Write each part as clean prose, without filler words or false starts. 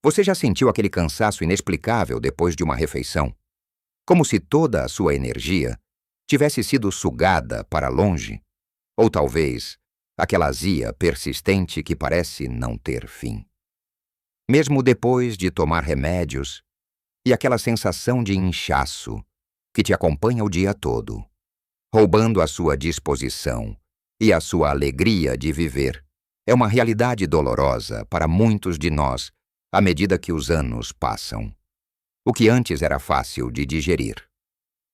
Você já sentiu aquele cansaço inexplicável depois de uma refeição? Como se toda a sua energia tivesse sido sugada para longe? Ou talvez aquela azia persistente que parece não ter fim. Mesmo depois de tomar remédios, e aquela sensação de inchaço que te acompanha o dia todo, roubando a sua disposição e a sua alegria de viver, é uma realidade dolorosa para muitos de nós à medida que os anos passam. O que antes era fácil de digerir,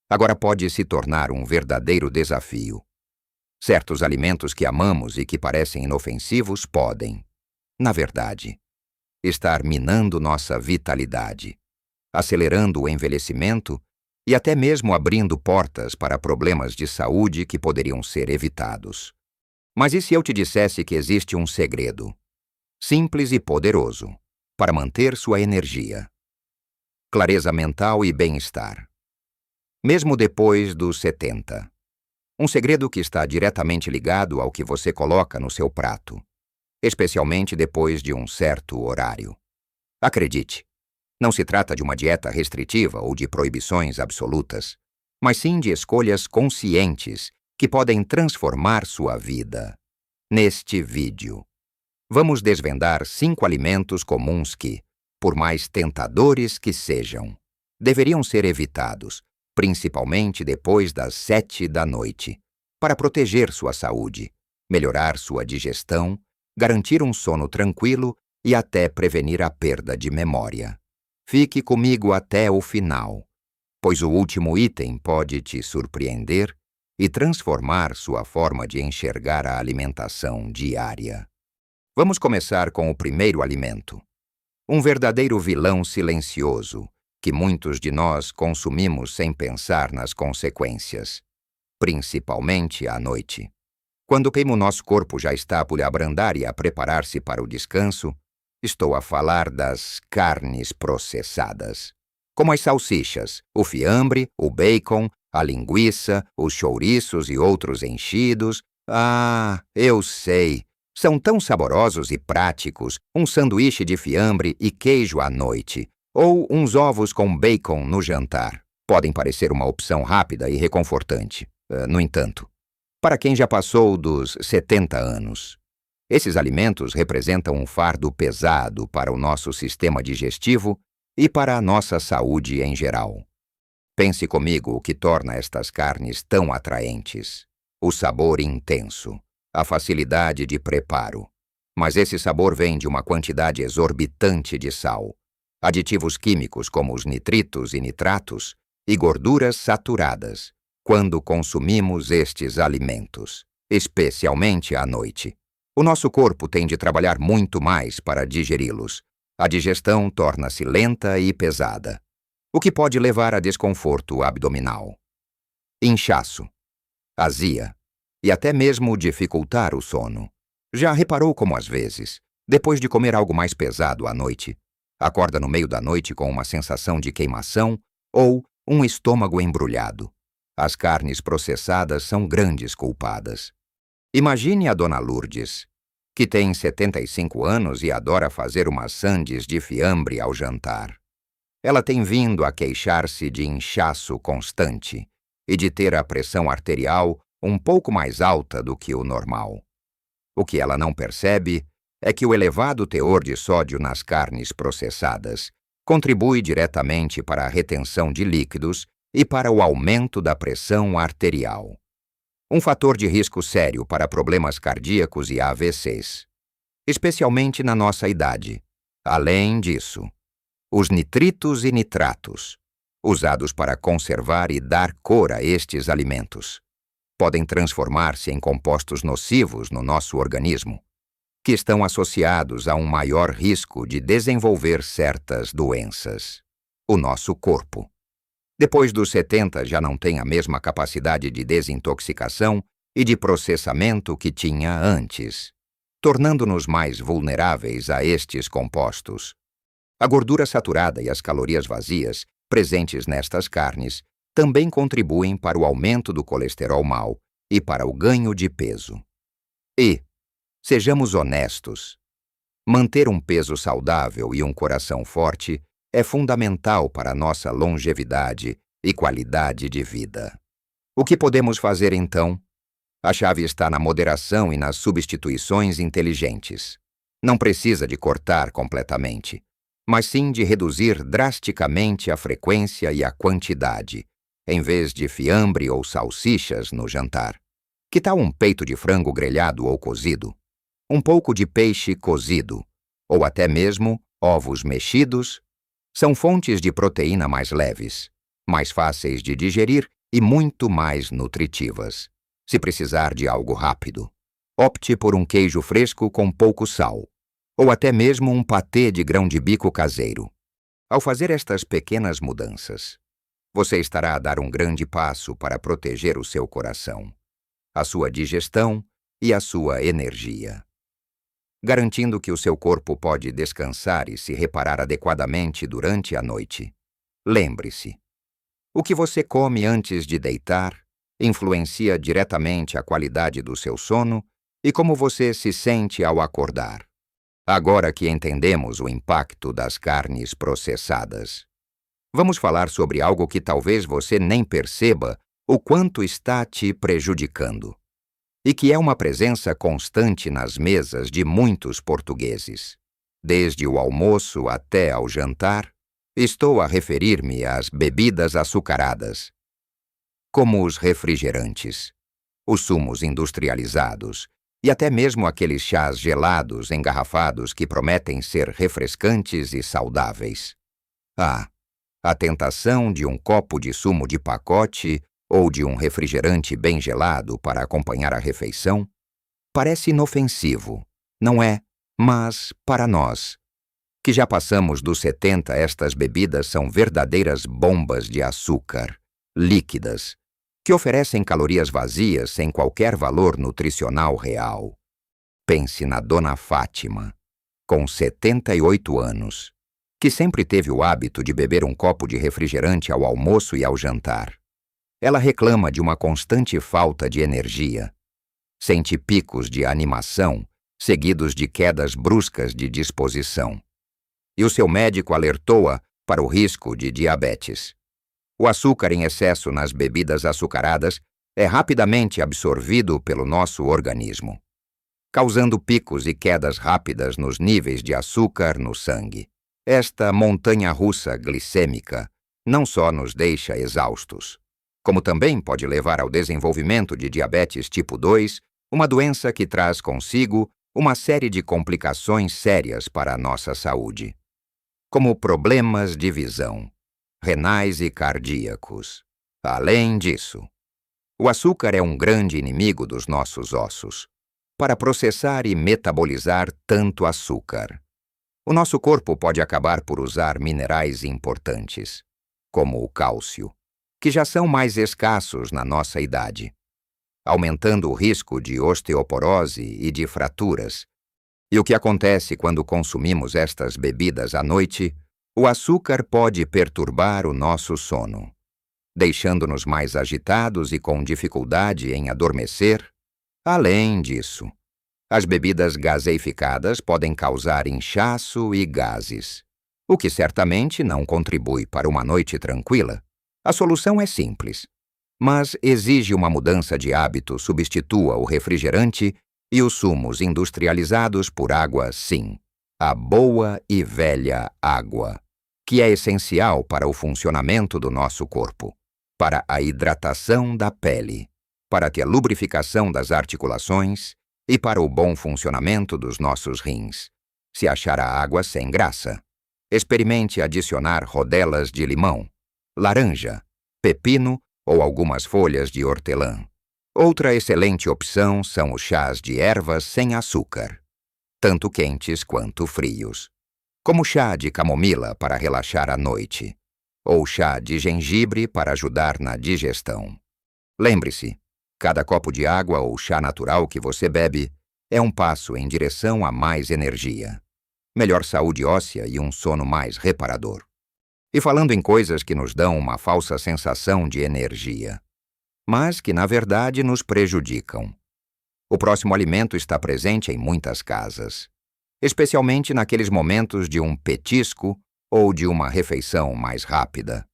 agora pode se tornar um verdadeiro desafio. Certos alimentos que amamos e que parecem inofensivos podem, na verdade, estar minando nossa vitalidade, acelerando o envelhecimento e até mesmo abrindo portas para problemas de saúde que poderiam ser evitados. Mas e se eu te dissesse que existe um segredo, simples e poderoso, para manter sua energia, clareza mental e bem-estar, mesmo depois dos 70? Um segredo que está diretamente ligado ao que você coloca no seu prato, especialmente depois de um certo horário. Acredite, não se trata de uma dieta restritiva ou de proibições absolutas, mas sim de escolhas conscientes que podem transformar sua vida. Neste vídeo, vamos desvendar 5 alimentos comuns que, por mais tentadores que sejam, deveriam ser evitados, principalmente depois das 7 da noite, para proteger sua saúde, melhorar sua digestão, garantir um sono tranquilo e até prevenir a perda de memória. Fique comigo até o final, pois o último item pode te surpreender e transformar sua forma de enxergar a alimentação diária. Vamos começar com o primeiro alimento. Um verdadeiro vilão silencioso, que muitos de nós consumimos sem pensar nas consequências, principalmente à noite. Quando o nosso corpo já está por abrandar e a preparar-se para o descanso, estou a falar das carnes processadas, como as salsichas, o fiambre, o bacon, a linguiça, os chouriços e outros enchidos. Ah, eu sei! São tão saborosos e práticos, um sanduíche de fiambre e queijo à noite, ou uns ovos com bacon no jantar. Podem parecer uma opção rápida e reconfortante. No entanto, para quem já passou dos 70 anos, esses alimentos representam um fardo pesado para o nosso sistema digestivo e para a nossa saúde em geral. Pense comigo o que torna estas carnes tão atraentes: o sabor intenso, a facilidade de preparo. Mas esse sabor vem de uma quantidade exorbitante de sal, aditivos químicos como os nitritos e nitratos e gorduras saturadas, quando consumimos estes alimentos, especialmente à noite. O nosso corpo tem de trabalhar muito mais para digeri-los. A digestão torna-se lenta e pesada, o que pode levar a desconforto abdominal, inchaço, azia e até mesmo dificultar o sono. Já reparou como às vezes, depois de comer algo mais pesado à noite, acorda no meio da noite com uma sensação de queimação ou um estômago embrulhado? As carnes processadas são grandes culpadas. Imagine a Dona Lourdes, que tem 75 anos e adora fazer umas sandes de fiambre ao jantar. Ela tem vindo a queixar-se de inchaço constante e de ter a pressão arterial um pouco mais alta do que o normal. O que ela não percebe é que o elevado teor de sódio nas carnes processadas contribui diretamente para a retenção de líquidos e para o aumento da pressão arterial. Um fator de risco sério para problemas cardíacos e AVCs, especialmente na nossa idade. Além disso, os nitritos e nitratos, usados para conservar e dar cor a estes alimentos, podem transformar-se em compostos nocivos no nosso organismo, que estão associados a um maior risco de desenvolver certas doenças. O nosso corpo, depois dos 70, já não tem a mesma capacidade de desintoxicação e de processamento que tinha antes, tornando-nos mais vulneráveis a estes compostos. A gordura saturada e as calorias vazias, presentes nestas carnes, também contribuem para o aumento do colesterol mau e para o ganho de peso. E, sejamos honestos, Manter um peso saudável e um coração forte é fundamental para nossa longevidade e qualidade de vida. O que podemos fazer então? A chave está na moderação e nas substituições inteligentes. Não precisa de cortar completamente, mas sim de reduzir drasticamente a frequência e a quantidade, em vez de fiambre ou salsichas no jantar. Que tal um peito de frango grelhado ou cozido? Um pouco de peixe cozido, ou até mesmo ovos mexidos? São fontes de proteína mais leves, mais fáceis de digerir e muito mais nutritivas. Se precisar de algo rápido, opte por um queijo fresco com pouco sal, ou até mesmo um patê de grão-de-bico caseiro. Ao fazer estas pequenas mudanças, você estará a dar um grande passo para proteger o seu coração, a sua digestão e a sua energia, garantindo que o seu corpo pode descansar e se reparar adequadamente durante a noite. Lembre-se, o que você come antes de deitar influencia diretamente a qualidade do seu sono e como você se sente ao acordar. Agora que entendemos o impacto das carnes processadas, vamos falar sobre algo que talvez você nem perceba o quanto está te prejudicando, e que é uma presença constante nas mesas de muitos portugueses. Desde o almoço até ao jantar, estou a referir-me às bebidas açucaradas, como os refrigerantes, os sumos industrializados e até mesmo aqueles chás gelados engarrafados que prometem ser refrescantes e saudáveis. A tentação de um copo de sumo de pacote ou de um refrigerante bem gelado para acompanhar a refeição parece inofensivo, não é? Mas, para nós, que já passamos dos 70, estas bebidas são verdadeiras bombas de açúcar, líquidas, que oferecem calorias vazias sem qualquer valor nutricional real. Pense na Dona Fátima, com 78 anos, que sempre teve o hábito de beber um copo de refrigerante ao almoço e ao jantar. Ela reclama de uma constante falta de energia. Sente picos de animação, seguidos de quedas bruscas de disposição. E o seu médico alertou-a para o risco de diabetes. O açúcar em excesso nas bebidas açucaradas é rapidamente absorvido pelo nosso organismo, causando picos e quedas rápidas nos níveis de açúcar no sangue. Esta montanha-russa glicêmica não só nos deixa exaustos, como também pode levar ao desenvolvimento de diabetes tipo 2, uma doença que traz consigo uma série de complicações sérias para a nossa saúde, como problemas de visão, renais e cardíacos. Além disso, o açúcar é um grande inimigo dos nossos ossos, para processar e metabolizar tanto açúcar. O nosso corpo pode acabar por usar minerais importantes, como o cálcio, que já são mais escassos na nossa idade, aumentando o risco de osteoporose e de fraturas. E o que acontece quando consumimos estas bebidas à noite? O açúcar pode perturbar o nosso sono, deixando-nos mais agitados e com dificuldade em adormecer. Além disso, as bebidas gaseificadas podem causar inchaço e gases, o que certamente não contribui para uma noite tranquila. A solução é simples, mas exige uma mudança de hábito. Substitua o refrigerante e os sumos industrializados por água, sim, a boa e velha água, que é essencial para o funcionamento do nosso corpo, para a hidratação da pele, para a lubrificação das articulações e para o bom funcionamento dos nossos rins. Se achar a água sem graça, experimente adicionar rodelas de limão, laranja, pepino ou algumas folhas de hortelã. Outra excelente opção são os chás de ervas sem açúcar, tanto quentes quanto frios, como chá de camomila para relaxar à noite, ou chá de gengibre para ajudar na digestão. Lembre-se, cada copo de água ou chá natural que você bebe é um passo em direção a mais energia, melhor saúde óssea e um sono mais reparador. E falando em coisas que nos dão uma falsa sensação de energia, mas que na verdade nos prejudicam. O próximo alimento está presente em muitas casas. especialmente naqueles momentos de um petisco ou de uma refeição mais rápida.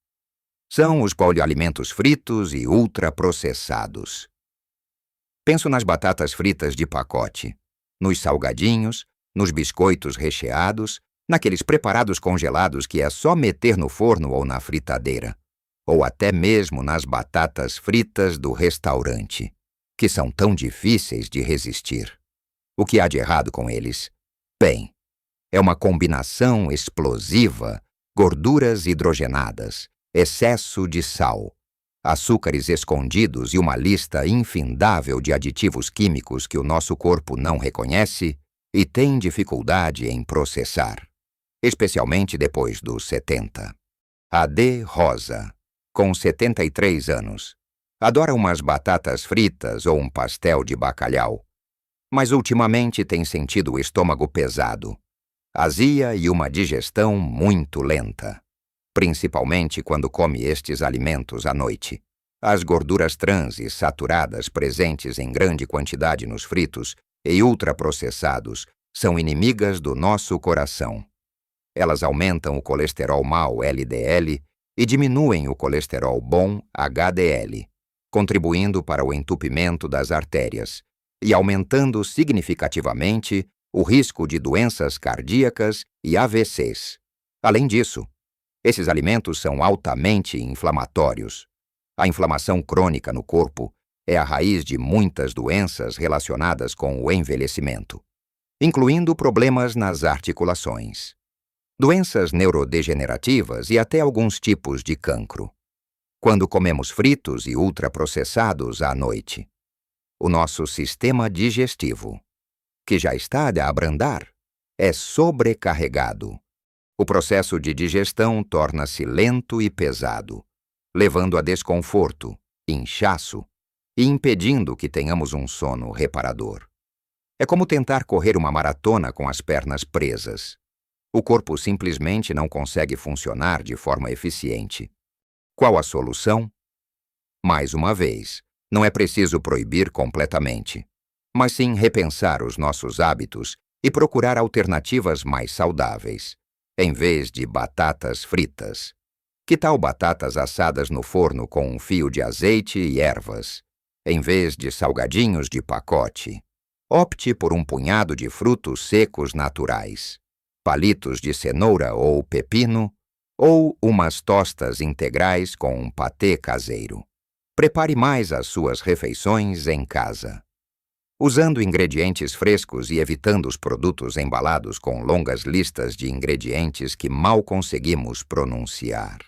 São os polialimentos fritos e ultraprocessados. Penso nas batatas fritas de pacote, nos salgadinhos, nos biscoitos recheados, naqueles preparados congelados que é só meter no forno ou na fritadeira, ou até mesmo nas batatas fritas do restaurante, que são tão difíceis de resistir. O que há de errado com eles? Bem, é uma combinação explosiva, gorduras hidrogenadas, excesso de sal, açúcares escondidos e uma lista infindável de aditivos químicos que o nosso corpo não reconhece e tem dificuldade em processar, especialmente depois dos 70. A D. Rosa, com 73 anos, adora umas batatas fritas ou um pastel de bacalhau, mas ultimamente tem sentido o estômago pesado, azia e uma digestão muito lenta, principalmente quando come estes alimentos à noite. As gorduras trans e saturadas presentes em grande quantidade nos fritos e ultraprocessados são inimigas do nosso coração. Elas aumentam o colesterol mau LDL e diminuem o colesterol bom HDL, contribuindo para o entupimento das artérias e aumentando significativamente o risco de doenças cardíacas e AVCs. Além disso, esses alimentos são altamente inflamatórios. A inflamação crônica no corpo é a raiz de muitas doenças relacionadas com o envelhecimento, incluindo problemas nas articulações, doenças neurodegenerativas e até alguns tipos de cancro. Quando comemos fritos e ultraprocessados à noite, o nosso sistema digestivo, que já está a abrandar, é sobrecarregado. O processo de digestão torna-se lento e pesado, levando a desconforto, inchaço e impedindo que tenhamos um sono reparador. É como tentar correr uma maratona com as pernas presas. O corpo simplesmente não consegue funcionar de forma eficiente. Qual a solução? Mais uma vez, não é preciso proibir completamente, mas sim repensar os nossos hábitos e procurar alternativas mais saudáveis, em vez de batatas fritas. Que tal batatas assadas no forno com um fio de azeite e ervas, em vez de salgadinhos de pacote? Opte por um punhado de frutos secos naturais, palitos de cenoura ou pepino, ou umas tostas integrais com um patê caseiro. Prepare mais as suas refeições em casa, usando ingredientes frescos e evitando os produtos embalados com longas listas de ingredientes que mal conseguimos pronunciar.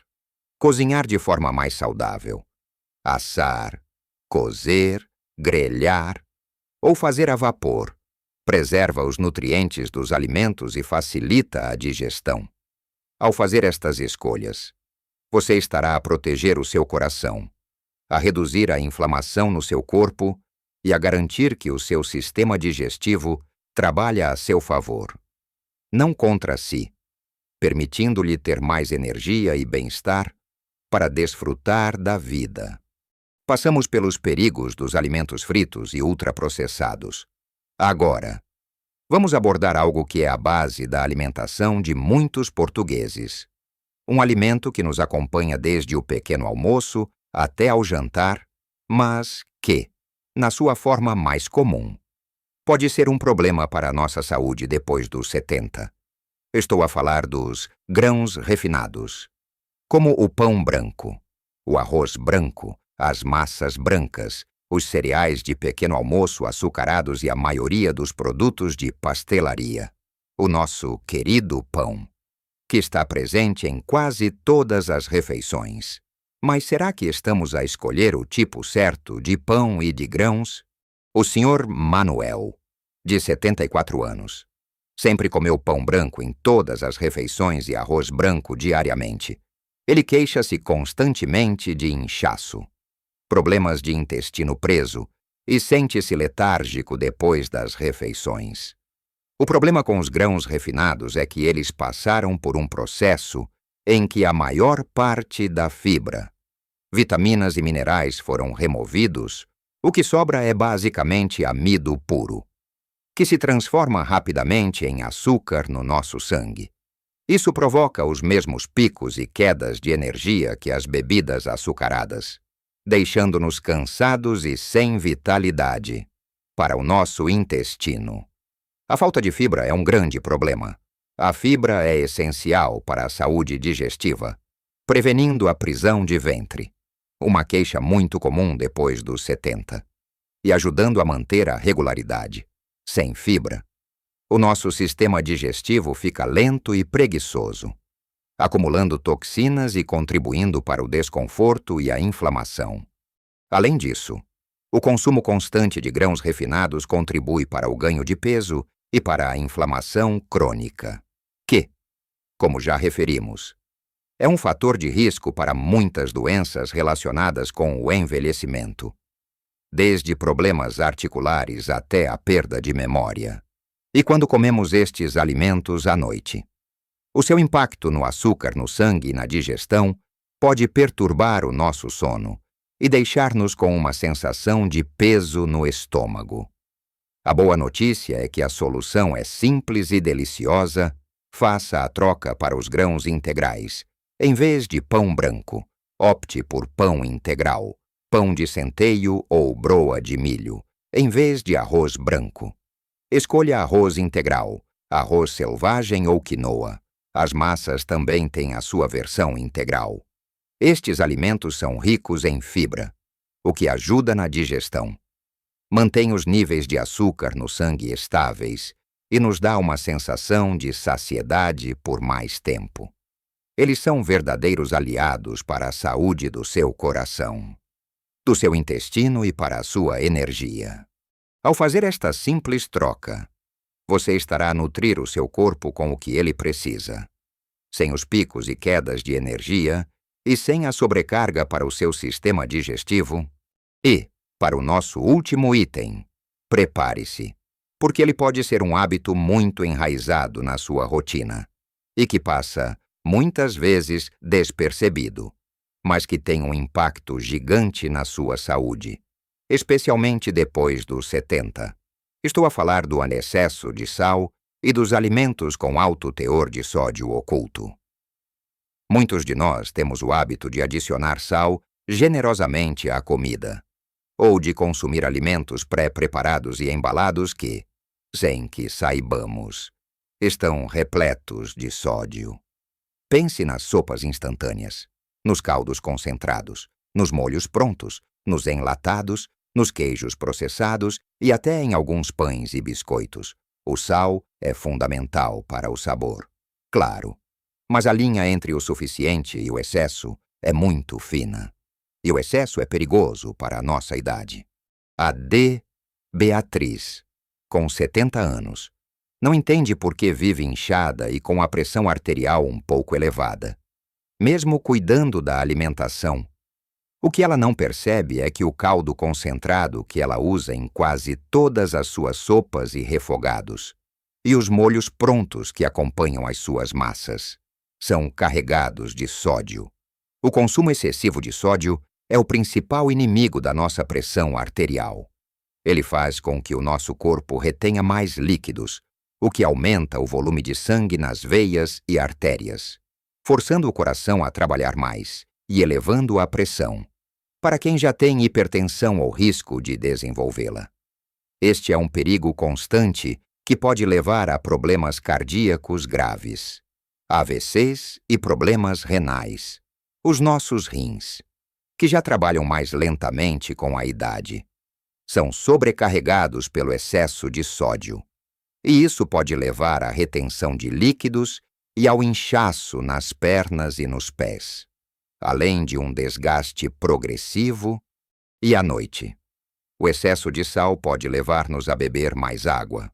Cozinhar de forma mais saudável. Assar, cozer, grelhar ou fazer a vapor preserva os nutrientes dos alimentos e facilita a digestão. Ao fazer estas escolhas, você estará a proteger o seu coração, a reduzir a inflamação no seu corpo e a garantir que o seu sistema digestivo trabalha a seu favor, não contra si, permitindo-lhe ter mais energia e bem-estar para desfrutar da vida. Passamos pelos perigos dos alimentos fritos e ultraprocessados. Agora, vamos abordar algo que é a base da alimentação de muitos portugueses. Um alimento que nos acompanha desde o pequeno almoço até ao jantar, mas que, na sua forma mais comum, pode ser um problema para a nossa saúde depois dos 70. Estou a falar dos grãos refinados, como o pão branco, o arroz branco, as massas brancas, os cereais de pequeno almoço açucarados e a maioria dos produtos de pastelaria. O nosso querido pão, que está presente em quase todas as refeições. Mas será que estamos a escolher o tipo certo de pão e de grãos? O Sr. Manuel, de 74 anos, sempre comeu pão branco em todas as refeições e arroz branco diariamente. Ele queixa-se constantemente de inchaço, problemas de intestino preso e sente-se letárgico depois das refeições. O problema com os grãos refinados é que eles passaram por um processo em que a maior parte da fibra, vitaminas e minerais foram removidos, o que sobra é basicamente amido puro, que se transforma rapidamente em açúcar no nosso sangue. Isso provoca os mesmos picos e quedas de energia que as bebidas açucaradas, deixando-nos cansados e sem vitalidade. Para o nosso intestino, a falta de fibra é um grande problema. A fibra é essencial para a saúde digestiva, prevenindo a prisão de ventre, uma queixa muito comum depois dos 70, e ajudando a manter a regularidade. Sem fibra, o nosso sistema digestivo fica lento e preguiçoso, acumulando toxinas e contribuindo para o desconforto e a inflamação. Além disso, o consumo constante de grãos refinados contribui para o ganho de peso e para a inflamação crônica, que, como já referimos, é um fator de risco para muitas doenças relacionadas com o envelhecimento, desde problemas articulares até a perda de memória. E quando comemos estes alimentos à noite, o seu impacto no açúcar no sangue e na digestão pode perturbar o nosso sono e deixar-nos com uma sensação de peso no estômago. A boa notícia é que a solução é simples e deliciosa. Faça a troca para os grãos integrais. Em vez de pão branco, opte por pão integral, pão de centeio ou broa de milho, em vez de arroz branco. Escolha arroz integral, arroz selvagem ou quinoa. As massas também têm a sua versão integral. Estes alimentos são ricos em fibra, o que ajuda na digestão. Mantém os níveis de açúcar no sangue estáveis e nos dá uma sensação de saciedade por mais tempo. Eles são verdadeiros aliados para a saúde do seu coração, do seu intestino e para a sua energia. Ao fazer esta simples troca, você estará a nutrir o seu corpo com o que ele precisa, sem os picos e quedas de energia e sem a sobrecarga para o seu sistema digestivo. E, para o nosso último item, prepare-se, porque ele pode ser um hábito muito enraizado na sua rotina e que passa, muitas vezes, despercebido, mas que tem um impacto gigante na sua saúde, especialmente depois dos 70. Estou a falar do excesso de sal e dos alimentos com alto teor de sódio oculto. Muitos de nós temos o hábito de adicionar sal generosamente à comida, ou de consumir alimentos pré-preparados e embalados que, sem que saibamos, estão repletos de sódio. Pense nas sopas instantâneas, nos caldos concentrados, nos molhos prontos, nos enlatados, nos queijos processados e até em alguns pães e biscoitos. O sal é fundamental para o sabor, claro, mas a linha entre o suficiente e o excesso é muito fina. E o excesso é perigoso para a nossa idade. A D. Beatriz, com 70 anos, não entende por que vive inchada e com a pressão arterial um pouco elevada, mesmo cuidando da alimentação. O que ela não percebe é que o caldo concentrado que ela usa em quase todas as suas sopas e refogados, e os molhos prontos que acompanham as suas massas, são carregados de sódio. O consumo excessivo de sódio é o principal inimigo da nossa pressão arterial. Ele faz com que o nosso corpo retenha mais líquidos, o que aumenta o volume de sangue nas veias e artérias, forçando o coração a trabalhar mais e elevando a pressão, para quem já tem hipertensão ou risco de desenvolvê-la. Este é um perigo constante que pode levar a problemas cardíacos graves, AVCs e problemas renais. Os nossos rins, que já trabalham mais lentamente com a idade, são sobrecarregados pelo excesso de sódio, e isso pode levar à retenção de líquidos e ao inchaço nas pernas e nos pés, além de um desgaste progressivo. E à noite, o excesso de sal pode levar-nos a beber mais água,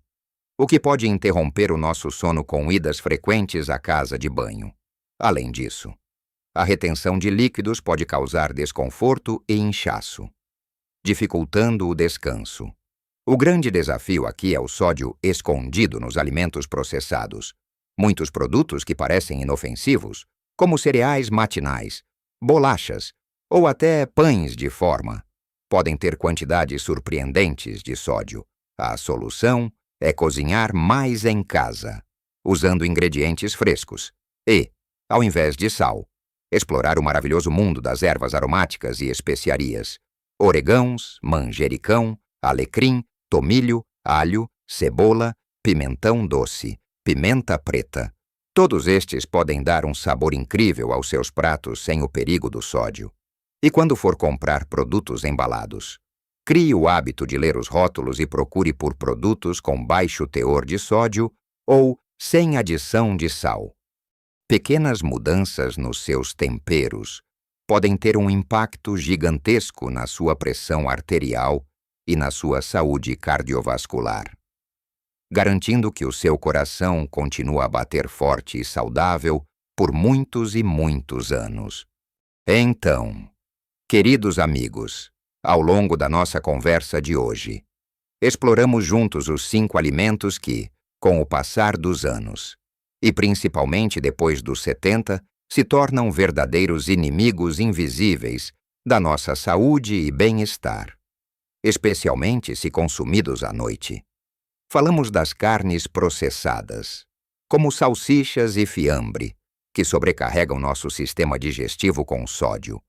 o que pode interromper o nosso sono com idas frequentes à casa de banho. Além disso, a retenção de líquidos pode causar desconforto e inchaço, dificultando o descanso. O grande desafio aqui é o sódio escondido nos alimentos processados. Muitos produtos que parecem inofensivos, como cereais matinais, bolachas ou até pães de forma, podem ter quantidades surpreendentes de sódio. A solução é cozinhar mais em casa, usando ingredientes frescos e, ao invés de sal, explorar o maravilhoso mundo das ervas aromáticas e especiarias, orégãos, manjericão, alecrim, tomilho, alho, cebola, pimentão doce, pimenta preta. Todos estes podem dar um sabor incrível aos seus pratos sem o perigo do sódio. E quando for comprar produtos embalados, crie o hábito de ler os rótulos e procure por produtos com baixo teor de sódio ou sem adição de sal. Pequenas mudanças nos seus temperos podem ter um impacto gigantesco na sua pressão arterial e na sua saúde cardiovascular, garantindo que o seu coração continue a bater forte e saudável por muitos e muitos anos. Então, queridos amigos, ao longo da nossa conversa de hoje, exploramos juntos os 5 alimentos que, com o passar dos anos, e principalmente depois dos 70, se tornam verdadeiros inimigos invisíveis da nossa saúde e bem-estar, especialmente se consumidos à noite. Falamos das carnes processadas, como salsichas e fiambre, que sobrecarregam nosso sistema digestivo com sódio,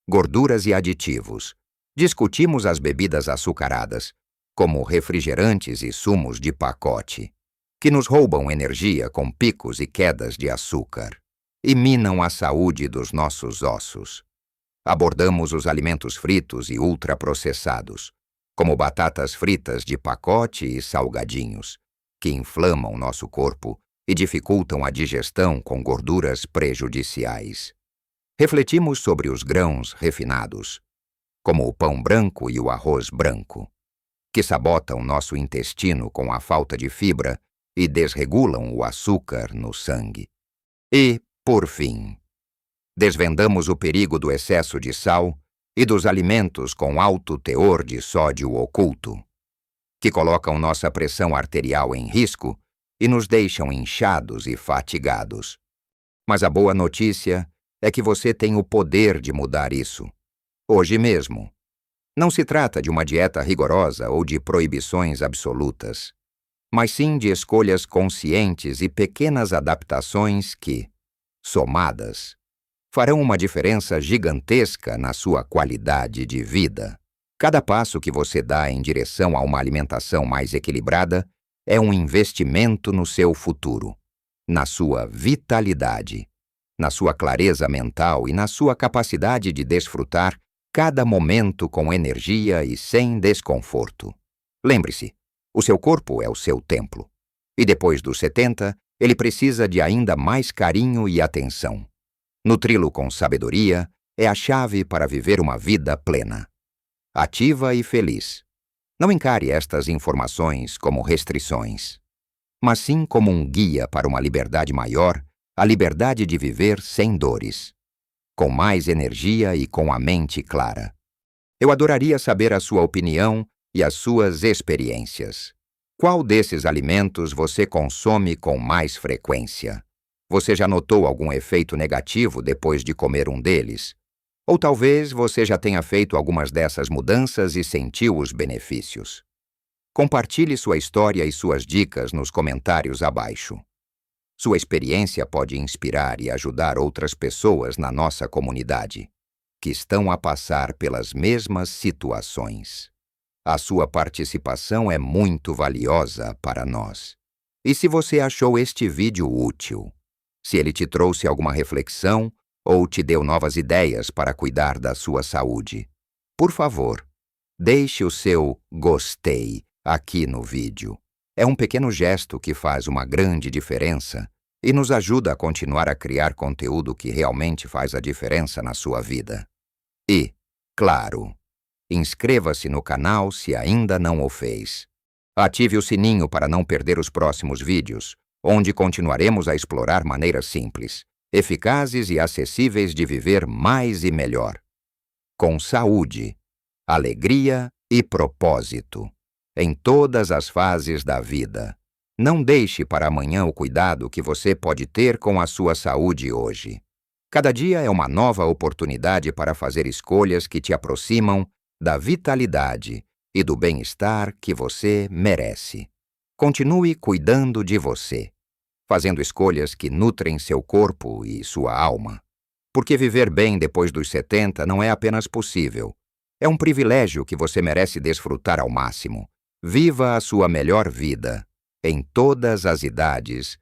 gorduras e aditivos. Discutimos as bebidas açucaradas, como refrigerantes e sumos de pacote, que nos roubam energia com picos e quedas de açúcar e minam a saúde dos nossos ossos. Abordamos os alimentos fritos e ultraprocessados, como batatas fritas de pacote e salgadinhos, que inflamam nosso corpo e dificultam a digestão com gorduras prejudiciais. Refletimos sobre os grãos refinados, como o pão branco e o arroz branco, que sabotam nosso intestino com a falta de fibra e desregulam o açúcar no sangue. E, por fim, desvendamos o perigo do excesso de sal e dos alimentos com alto teor de sódio oculto, que colocam nossa pressão arterial em risco e nos deixam inchados e fatigados. Mas a boa notícia é que você tem o poder de mudar isso, hoje mesmo. Não se trata de uma dieta rigorosa ou de proibições absolutas, mas sim de escolhas conscientes e pequenas adaptações que, somadas, farão uma diferença gigantesca na sua qualidade de vida. Cada passo que você dá em direção a uma alimentação mais equilibrada é um investimento no seu futuro, na sua vitalidade, na sua clareza mental e na sua capacidade de desfrutar cada momento com energia e sem desconforto. Lembre-se, o seu corpo é o seu templo, e depois dos 70, ele precisa de ainda mais carinho e atenção. Nutri-lo com sabedoria é a chave para viver uma vida plena, ativa e feliz. Não encare estas informações como restrições, mas sim como um guia para uma liberdade maior, a liberdade de viver sem dores, com mais energia e com a mente clara. Eu adoraria saber a sua opinião e as suas experiências. Qual desses alimentos você consome com mais frequência? Você já notou algum efeito negativo depois de comer um deles? Ou talvez você já tenha feito algumas dessas mudanças e sentiu os benefícios. Compartilhe sua história e suas dicas nos comentários abaixo. Sua experiência pode inspirar e ajudar outras pessoas na nossa comunidade, que estão a passar pelas mesmas situações. A sua participação é muito valiosa para nós. E se você achou este vídeo útil, se ele te trouxe alguma reflexão ou te deu novas ideias para cuidar da sua saúde, por favor, deixe o seu gostei aqui no vídeo. É um pequeno gesto que faz uma grande diferença e nos ajuda a continuar a criar conteúdo que realmente faz a diferença na sua vida. E, claro, inscreva-se no canal se ainda não o fez. Ative o sininho para não perder os próximos vídeos, onde continuaremos a explorar maneiras simples, eficazes e acessíveis de viver mais e melhor, com saúde, alegria e propósito, em todas as fases da vida. Não deixe para amanhã o cuidado que você pode ter com a sua saúde hoje. Cada dia é uma nova oportunidade para fazer escolhas que te aproximam da vitalidade e do bem-estar que você merece. Continue cuidando de você, fazendo escolhas que nutrem seu corpo e sua alma. Porque viver bem depois dos 70 não é apenas possível. É um privilégio que você merece desfrutar ao máximo. Viva a sua melhor vida, em todas as idades